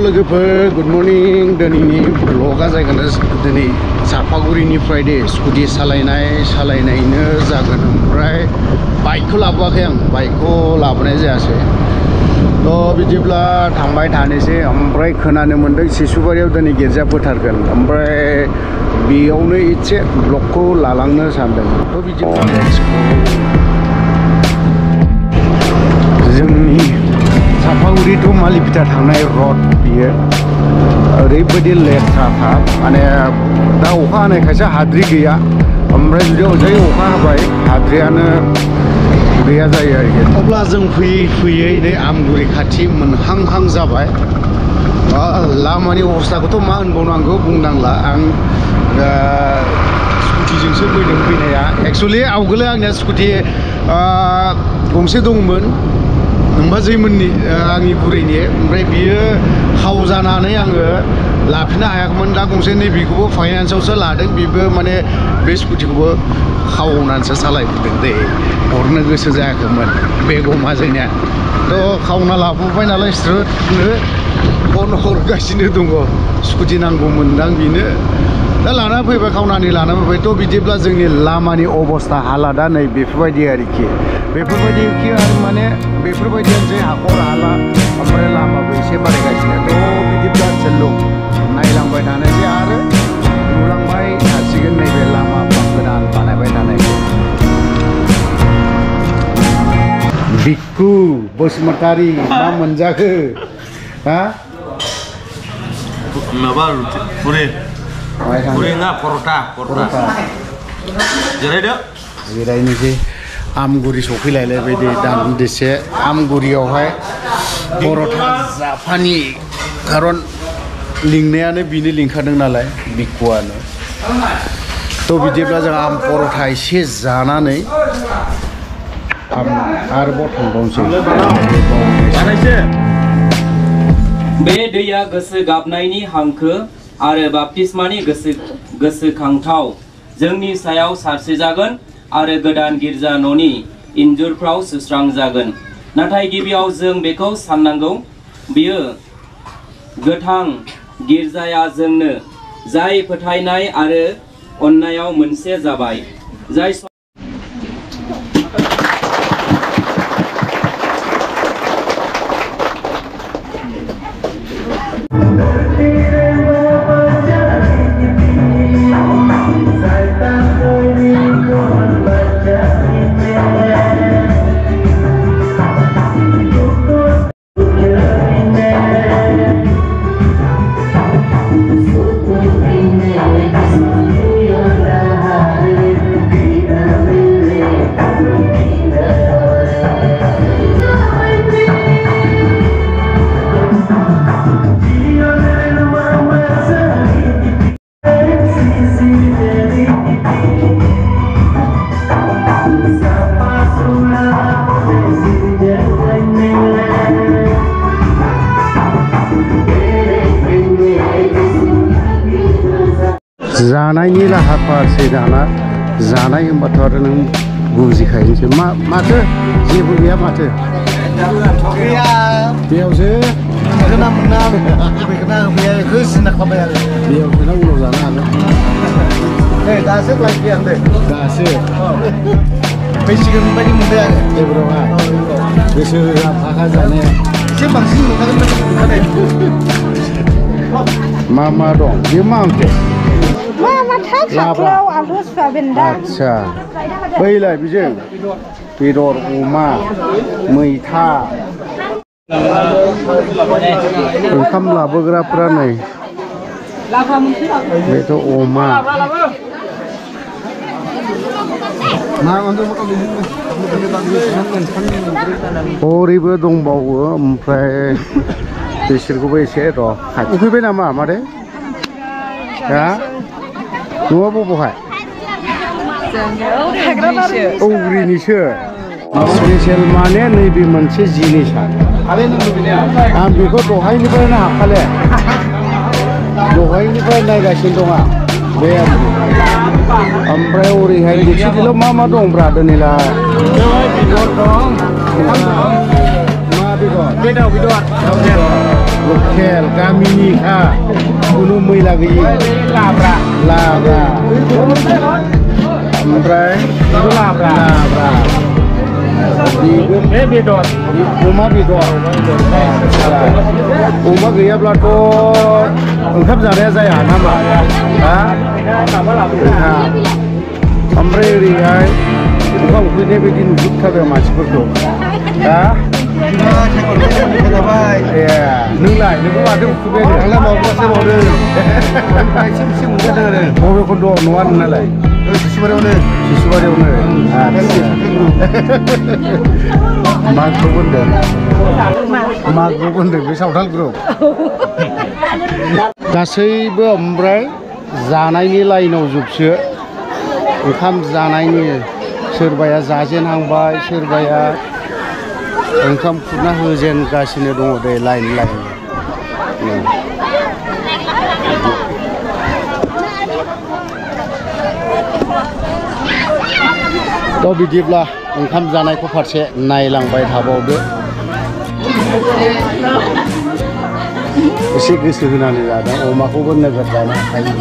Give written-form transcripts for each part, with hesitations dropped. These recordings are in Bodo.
लोगोफोर गुड मर्निं दिनैनि ब्लगा जागोन दिनै चापागुरिनिफ्राय दे स्कुटि सालायनायनो जागोन ओमफ्राय बाइकखौ लाबोआखै आं बाइकखौ लाबोनाय जायासै तो बिदिब्ला थांबाय थानोसै ओमफ्राय खोनानो मोन्दों सिसुबारियाव दिनै गिर्जा फोथारगोन ओमफ्राय बेयावनो एसे ब्लगखौ लालांनो सानदों तो बिदिब्ला जोंनि चापागुरि टु मालिपिटा थांनाय रड बियो ओरैबायदि लेथ्राखा माने दा अखा हानायखायसो हाद्रि गैया ओमफ्राय जुदि अजाय अखा हाबाय हाद्रियानो गैया जायो आरोखि अब्ला जों फैयै नै आमगुरि खाथि मोनहांहां जाबाय लामानि अबस्थाखौथ' मा होनबावनो आंखौ बुंनांला आं स्कुटिजोंसो फैनाया एक्सुवेलि आवगोलो आंनिया स्कुटि गंसे दंमोन नोंबाजैमोननि आंनि बुरैनि ओमफ्राय बियो खाव जानानै आङो लाफिननो हायाखैमोन दा गंसे नैबेखौबो फाइनान्सआवसो लादों बेबो माने बे स्कुटिखौबो खावनानैसो सालायफिनदों दे हरनो गोसो जायाखैमोन बेगमा जोंनिया थ' खावना लाबोबाय नालाय स्रोदनो फन हरगासिनो दङ स्कुटि नांगौमोनदां बेनो दा लाना फैबाय खावनानै लाना फैबाय थ' बिदिब्ला जोंनि लामानि अबस्था हालादा नै बेफोरबायदि आरोखि बेफोरबायदिखि आरो माने बेफोरबायदियानोसै हाखर हाला ओमफ्राय लामाबो एसे बारायगासिनो थ' बिदिब्ला चेल्लु नायलांबाय थानोसै आरो नुलांबाय थासिगोन नैबे लामा गोदान बानायबाय थानायखौ बिक्कु बसुमतारी मा मोनजाखो हा माबा पुरि ना पर'टा जिरायनोसै आमगुरि सफैलायलायबाय दे दान्दिसे आमगुरियावहाय पर'टा जाफानि खारन लिंनायानो बिनो लिंखादों नालाय बिक्कुआनो थ' बिदिब्ला जों आम पर'टा एसे जानानै आरोबाव थांबावनोसै बे दैया गोसो गाबनायनि हांखो आरो बाप्तिस्मानि गोसोखांथाव जोंनि सायाव सारस्रिजागोन आरो गोदान गिर्जा न'नि इन्जुरफ्राव सुस्रांजागोन नाथाय गिबियाव जों बेखौ साननांगौ बियो गोथां गिर्जाया जोंनो जाय फोथायनाय आरो अननायाव मोनसे जाबाय जाय जानायनि लाहार फाहारसै दाना जानाय होनबाथ' आरो नों बुजिखायोसै माथो जेबो गैया माथो बेयावसो बेयावसोना उनाव जानो हागोन दासो लायफैहांदों दासो फैसिगोन बायदि मोनबाय आङो एबारावहाय गोसो होआ फाखा जानाया एसे बांसिन मोनखागोन मा दं बेयो मा ओंख्रि आच्छा बैलाय बेजों बेदर अमा मैथा ओंखाम लाबोग्राफ्रा नै बेथ' अमा हरैबो दंबावो ओमफ्राय बिसोरखौबो एसे र' उखैबाय नामा मादै हा न'आ बबेहाय औग्रिनिसो स्पेसियेल माने नैबे मोनसे जिनिसा आं बेखौ दहायनिफ्रायनो हाखाले दहायनिफ्राय नायगासिनो दं आं बे ओमफ्राय ओरैहाय दिखिदिलाव मा दंब्रा दिनैलाय बेदर दं मा बेदर लकेल गामिनिखा खुनु मैला गैयि लाब्रा ओमफ्राय लाब्रा बे बेदर अमा बेदर अमा गैयाब्लाथ' ओंखाम जानाया जाया नामा हा ओमफ्राय ओरैहाय ओंखाम उखैनाय बायदि नुजोबथारदों मानसिफोरखौ हा नोंलाय नोंबो माथो उखैबाय आंलाय मावबासो मावदों बबे खन्द'आव नङा नोंनालाय शिशुबारियावनो मा ग्रुप होनदों बे सावथाल ग्रुप गासैबो ओमफ्राय जानायनि लाइनाव जोबसो ओंखाम जानायनि सोरबाया जाजेनहांबाय सोरबाया ओंखाम खुरना होजेनगासिनो दङ दे लाइन थ' बिदिब्ला ओंखाम जानायखौ फारसे नायलांबाय थाबावदो एसे गोसो होनानै जादों अमाखौबो नोगोद जानो हायो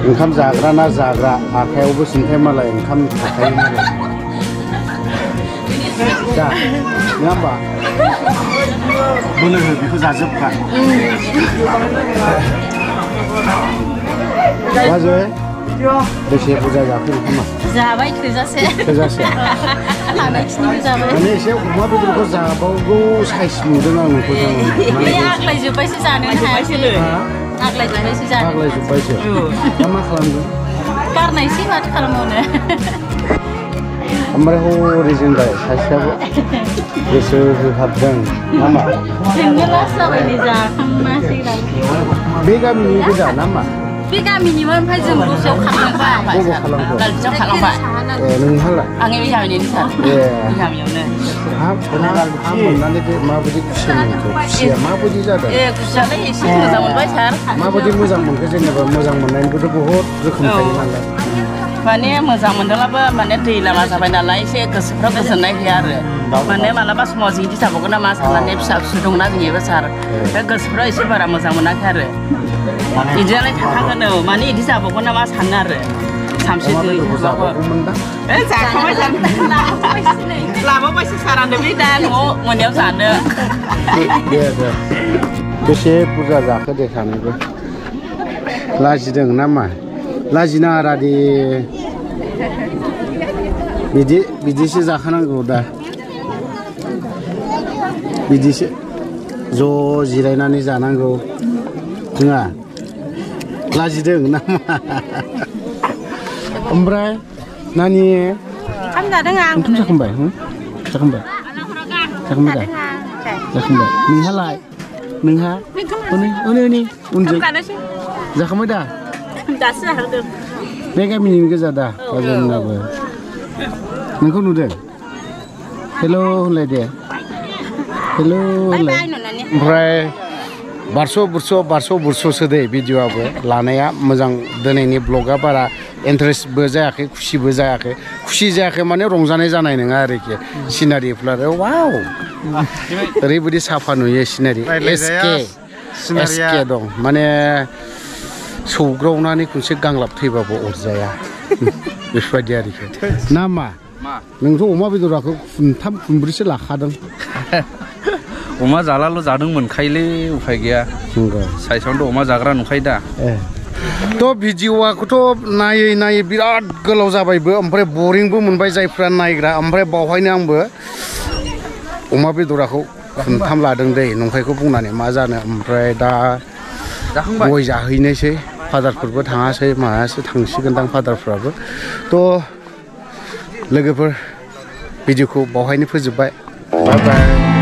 ओंखाम जाग्रा ना जाग्रा आखायावबो सिन्थाय मालाय ओंखाम थाखायो दा नङा होमबा बोलो हो बेखौ जाजोबखा बाजै बेसे बुरजा जाखो ओंखामा जाबाय थोजासे हानायखिनिखौ जाबाय माने एसे अमा बेदरखौ जाबावगौ साइज नुदों आं नोंखौ आग्लायजोब्बायसो जानो हायासै आग्लायजोब्बायसो दा मा खालामदों गारनायसै माथो खालामबावनो ओमफ्राय हरै जोंलाय सासेयाबो गोसो होहाबदों नामा जोंनो लास जाबाय नै जाखांनासै बे गामिनि गोजा नामा बे गामिनिमोन ओमफ्राय जों दस्रायाव खालामबाय गालबियाव खालामबाय नोंहालाय आं बे गामिनिनो सार बे गामियावनो हा मोननानै बे माबायदि खुसि मोनखो खुसिया माबायदि जादों खुसियालाय एसे मोजां मोनबाय सार माबायदि मोजां मोनखो जेनेबा मोजां मोननायनिबोथ' बहुद रोखोम थायो नालाय माने मोजां मोनदोंब्लाबो माने दै लामा जाबाय नालाय एसे गोसोफ्राव गोजोननाय गैया आरो माने मालाबा समाव जों इदि जाबावगोन नामा साननानै फिसा फिसौ दंना जोंनिबो सार बे गोसोफ्राव एसे बारा मोजां मोनाखै आरो इदियालाय थाखागोन औ माने इदि जाबावगोन नामा सानो आरो सामसे जाखाबाय लाबोबायसो सारानो बे दा न'आव मोनायाव जानो दे बेसे बुरजा जाखो दे सानैबो लाजिदों नामा लाजिनाङा दे बिदिसो जाखानांगौ दा बिदिसो ज' जिरायनानै जानांगौ जोंहा लाजिदों नामा ओमफ्राय नानि ओंखाम जादों आं ओंखाम जाखांबाय जाखांबाय नोंहालाय नोंहा उनजों जाखांबाय दा दासो जाखांदों बे गामिनि गोजा दा बाजारनाबो नोंखौ नुदों हेल' होनलाय दे हेल' होनलाय ओमफ्राय बारस' बुरस'सो दे भिडिअ'आबो लानाया मोजां दिनैनि ब्लगआ बारा इन्टारेस्टबो जायाखै खुसिबो जायाखै खुसि जायाखै माने रंजानाय जानाय नङा आरोखि सिनारिफ्रा वाव ओरैबायदि साफा नुयो सिनारि एसके दं माने सौग्रावनानै खनसे गांलाब थैबाबो अरजाया बेफोरबायदि आरोखि ना मा नोंथ' अमा बेदराखौ खुनथाम खुनब्रैसो लाखादों अमा जालाल' जादों मोनखायोलै उफाय गैया साइसावनोथ' अमा जाग्रा नुखायो दा थ' भिडिअ'खौथ' नायै बिराद गोलाव जाबायबो ओमफ्राय बरिंबो मोनबाय जायफ्रा नायग्रा ओमफ्राय बावहायनो आंबो अमा बेदराखौ खुनथाम लादों दै नंखायखौ बुंनानै मा जानो ओमफ्राय दा गय जाहैनोसै फादारफोरबो थाङासै मायासो थांसिगोनदां फादारफ्राबो थ' लोगोफोर भिडिअ'खौ बावहायनो फोजोबबाय बाय बाय